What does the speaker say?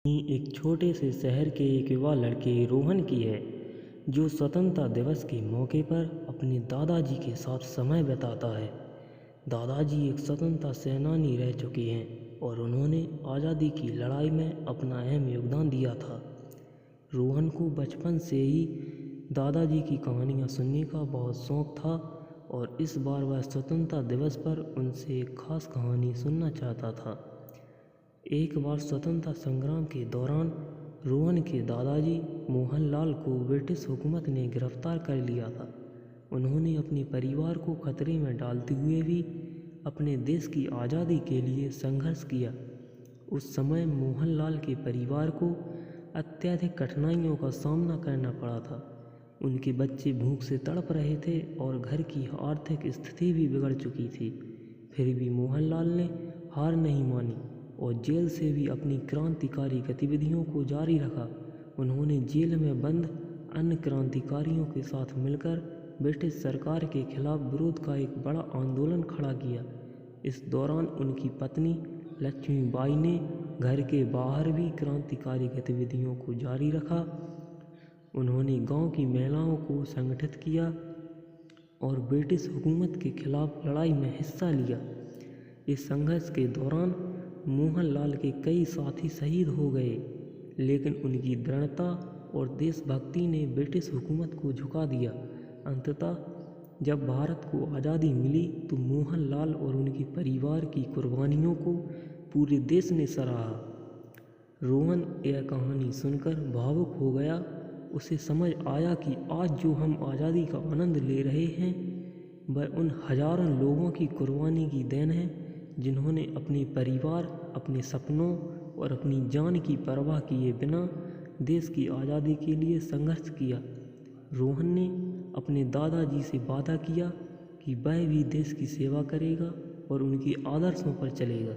एक छोटे से शहर के एक युवा लड़के रोहन की है जो स्वतंत्रता दिवस के मौके पर अपने दादाजी के साथ समय बिताता है। दादाजी एक स्वतंत्रता सेनानी रह चुके हैं और उन्होंने आज़ादी की लड़ाई में अपना अहम योगदान दिया था। रोहन को बचपन से ही दादाजी की कहानियाँ सुनने का बहुत शौक़ था और इस बार वह स्वतंत्रता दिवस पर उनसे एक खास कहानी सुनना चाहता था। एक बार स्वतंत्रता संग्राम के दौरान रोहन के दादाजी मोहनलाल को ब्रिटिश हुकूमत ने गिरफ्तार कर लिया था। उन्होंने अपने परिवार को खतरे में डालते हुए भी अपने देश की आज़ादी के लिए संघर्ष किया। उस समय मोहनलाल के परिवार को अत्यधिक कठिनाइयों का सामना करना पड़ा था। उनके बच्चे भूख से तड़प रहे थे और घर की आर्थिक स्थिति भी बिगड़ चुकी थी। फिर भी मोहनलाल ने हार नहीं मानी और जेल से भी अपनी क्रांतिकारी गतिविधियों को जारी रखा। उन्होंने जेल में बंद अन्य क्रांतिकारियों के साथ मिलकर ब्रिटिश सरकार के खिलाफ विरोध का एक बड़ा आंदोलन खड़ा किया। इस दौरान उनकी पत्नी लक्ष्मीबाई ने घर के बाहर भी क्रांतिकारी गतिविधियों को जारी रखा। उन्होंने गांव की महिलाओं को संगठित किया और ब्रिटिश हुकूमत के खिलाफ लड़ाई में हिस्सा लिया। इस संघर्ष के दौरान मोहनलाल के कई साथी शहीद हो गए, लेकिन उनकी दृढ़ता और देशभक्ति ने ब्रिटिश हुकूमत को झुका दिया। अंततः जब भारत को आज़ादी मिली तो मोहनलाल और उनके परिवार की कुर्बानियों को पूरे देश ने सराहा। रोहन यह कहानी सुनकर भावुक हो गया। उसे समझ आया कि आज जो हम आज़ादी का आनंद ले रहे हैं वह उन हजारों लोगों की कुर्बानी की देन है जिन्होंने अपने परिवार, अपने सपनों और अपनी जान की परवाह किए बिना देश की आज़ादी के लिए संघर्ष किया। रोहन ने अपने दादाजी से वादा किया कि वह भी देश की सेवा करेगा और उनके आदर्शों पर चलेगा।